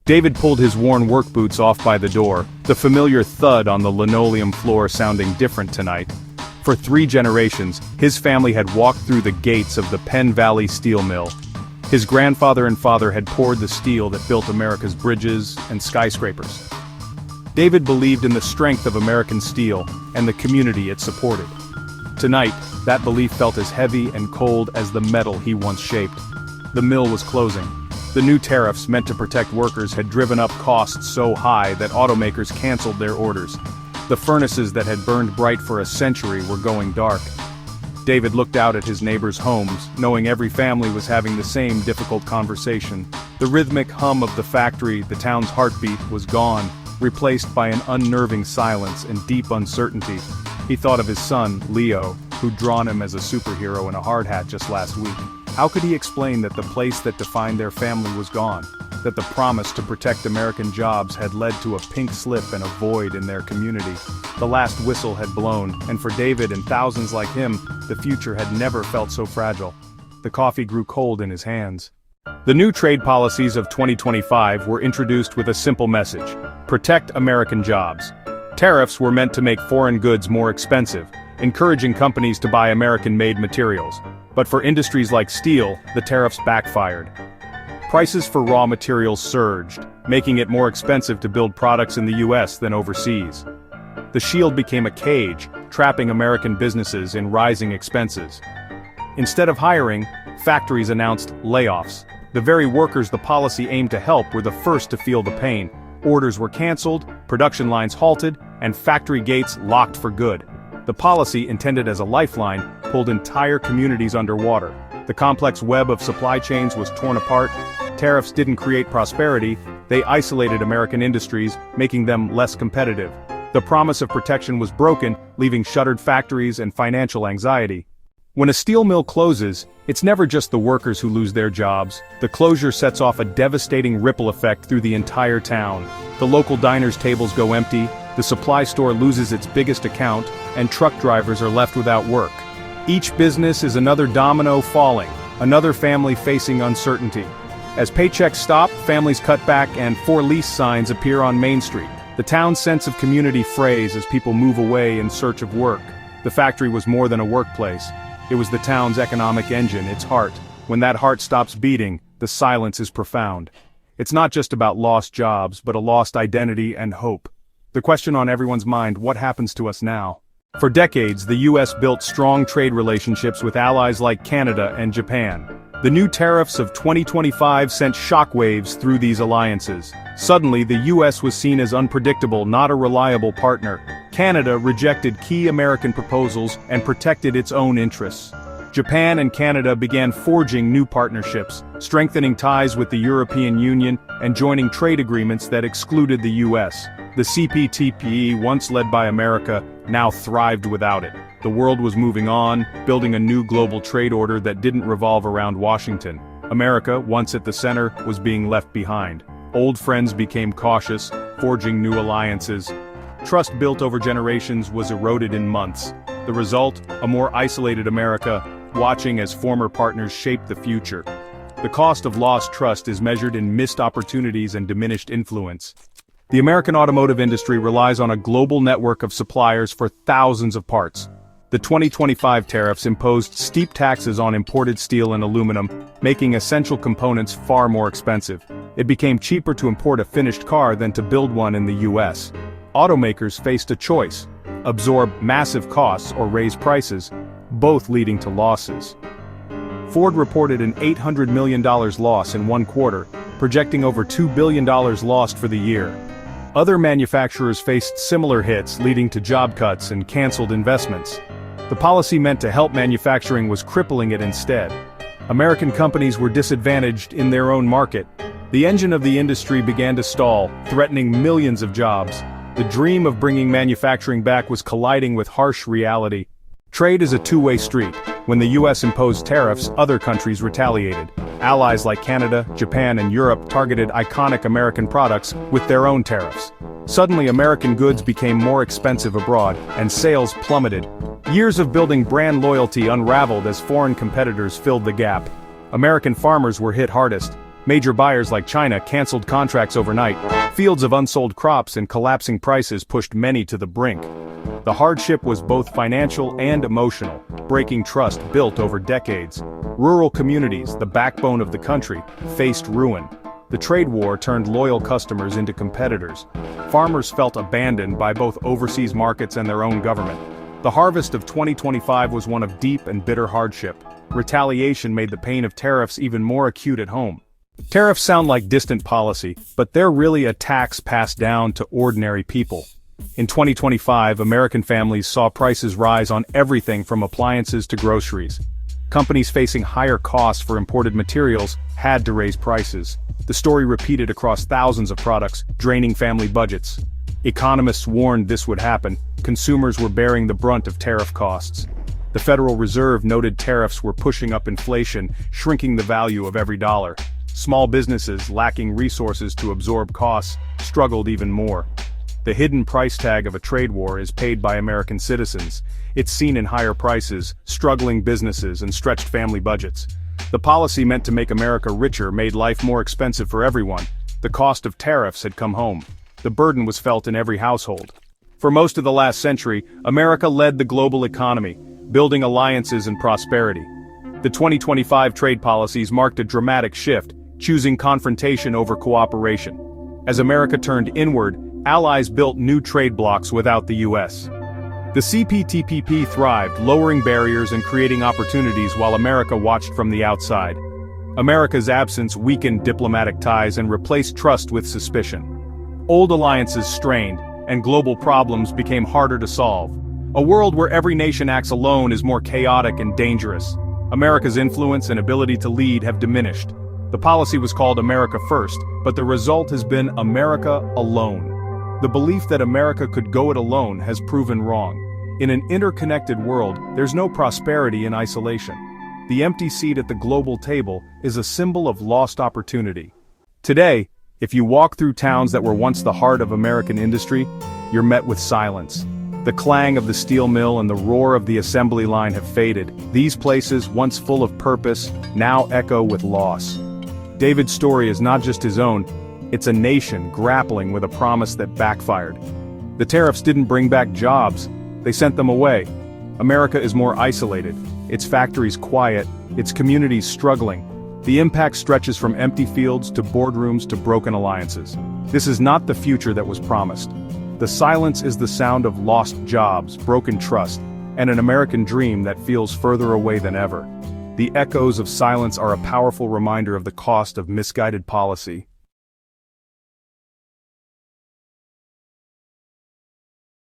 David pulled his worn work boots off by the door, the familiar thud on the linoleum floor sounding different tonight. For 3 generations, his family had walked through the gates of the Penn Valley Steel Mill. His grandfather and father had poured the steel that built America's bridges and skyscrapers. David believed in the strength of American steel and the community it supported. Tonight, that belief felt as heavy and cold as the metal he once shaped. The mill was closing. The new tariffs meant to protect workers had driven up costs so high that automakers canceled their orders. The furnaces that had burned bright for a century were going dark. David looked out at his neighbors' homes, knowing every family was having the same difficult conversation. The rhythmic hum of the factory, the town's heartbeat, was gone, replaced by an unnerving silence and deep uncertainty. He thought of his son, Leo, who'd drawn him as a superhero in a hard hat just last week. How could he explain that the place that defined their family was gone? That the promise to protect American jobs had led to a pink slip and a void in their community? The last whistle had blown, and for David and thousands like him, the future had never felt so fragile. The coffee grew cold in his hands. The new trade policies of 2025 were introduced with a simple message: protect American jobs. Tariffs were meant to make foreign goods more expensive, encouraging companies to buy American-made materials. But for industries like steel, the tariffs backfired. Prices for raw materials surged, making it more expensive to build products in the US than overseas. The shield became a cage, trapping American businesses in rising expenses. Instead of hiring, factories announced layoffs. The very workers the policy aimed to help were the first to feel the pain. Orders were canceled, production lines halted, and factory gates locked for good. The policy, intended as a lifeline, pulled entire communities underwater. The complex web of supply chains was torn apart. Tariffs didn't create prosperity, they isolated American industries, making them less competitive. The promise of protection was broken, leaving shuttered factories and financial anxiety. When a steel mill closes, it's never just the workers who lose their jobs. The closure sets off a devastating ripple effect through the entire town. The local diners' tables go empty, the supply store loses its biggest account, and truck drivers are left without work. Each business is another domino falling, another family facing uncertainty. As paychecks stop, families cut back, and for lease signs appear on Main Street. The town's sense of community frays as people move away in search of work. The factory was more than a workplace. It was the town's economic engine, its heart. When that heart stops beating, the silence is profound. It's not just about lost jobs, but a lost identity and hope. The question on everyone's mind: what happens to us now? For decades, the US built strong trade relationships with allies like Canada and Japan. The new tariffs of 2025 sent shockwaves through these alliances. Suddenly, the US was seen as unpredictable, not a reliable partner. Canada rejected key American proposals and protected its own interests. Japan and Canada began forging new partnerships, strengthening ties with the European Union and joining trade agreements that excluded the US. The CPTPE, once led by America, now thrived without it. The world was moving on, building a new global trade order that didn't revolve around Washington. America, once at the center, was being left behind. Old friends became cautious, forging new alliances. Trust built over generations was eroded in months. The result, a more isolated America, watching as former partners shaped the future. The cost of lost trust is measured in missed opportunities and diminished influence. The American automotive industry relies on a global network of suppliers for thousands of parts. The 2025 tariffs imposed steep taxes on imported steel and aluminum, making essential components far more expensive. It became cheaper to import a finished car than to build one in the US. Automakers faced a choice: absorb massive costs or raise prices, both leading to losses. Ford reported an $800 million loss in one quarter, projecting over $2 billion lost for the year. Other manufacturers faced similar hits, leading to job cuts and canceled investments. The policy meant to help manufacturing was crippling it instead. American companies were disadvantaged in their own market. The engine of the industry began to stall, threatening millions of jobs. The dream of bringing manufacturing back was colliding with harsh reality. Trade is a two-way street. When the US imposed tariffs, other countries retaliated. Allies like Canada, Japan, and Europe targeted iconic American products with their own tariffs. Suddenly, American goods became more expensive abroad, and sales plummeted. Years of building brand loyalty unraveled as foreign competitors filled the gap. American farmers were hit hardest. Major buyers like China canceled contracts overnight. Fields of unsold crops and collapsing prices pushed many to the brink. The hardship was both financial and emotional, breaking trust built over decades. Rural communities, the backbone of the country, faced ruin. The trade war turned loyal customers into competitors. Farmers felt abandoned by both overseas markets and their own government. The harvest of 2025 was one of deep and bitter hardship. Retaliation made the pain of tariffs even more acute at home. Tariffs sound like distant policy, but they're really a tax passed down to ordinary people. In 2025, American families saw prices rise on everything from appliances to groceries. Companies facing higher costs for imported materials had to raise prices. The story repeated across thousands of products, draining family budgets. Economists warned this would happen. Consumers were bearing the brunt of tariff costs. The Federal Reserve noted tariffs were pushing up inflation, shrinking the value of every dollar. Small businesses, lacking resources to absorb costs, struggled even more. The hidden price tag of a trade war is paid by American citizens. It's seen in higher prices, struggling businesses, and stretched family budgets. The policy meant to make America richer made life more expensive for everyone. The cost of tariffs had come home. The burden was felt in every household. For most of the last century, America led the global economy, building alliances and prosperity. The 2025 trade policies marked a dramatic shift, choosing confrontation over cooperation. As America turned inward, allies built new trade blocs without the U.S. The CPTPP thrived, lowering barriers and creating opportunities while America watched from the outside. America's absence weakened diplomatic ties and replaced trust with suspicion. Old alliances strained, and global problems became harder to solve. A world where every nation acts alone is more chaotic and dangerous. America's influence and ability to lead have diminished. The policy was called America First, but the result has been America Alone. The belief that America could go it alone has proven wrong. In an interconnected world, there's no prosperity in isolation. The empty seat at the global table is a symbol of lost opportunity. Today, if you walk through towns that were once the heart of American industry, you're met with silence. The clang of the steel mill and the roar of the assembly line have faded. These places, once full of purpose, now echo with loss. David's story is not just his own, it's a nation grappling with a promise that backfired. The tariffs didn't bring back jobs, they sent them away. America is more isolated, its factories quiet, its communities struggling. The impact stretches from empty fields to boardrooms to broken alliances. This is not the future that was promised. The silence is the sound of lost jobs, broken trust, and an American dream that feels further away than ever. The echoes of silence are a powerful reminder of the cost of misguided policy.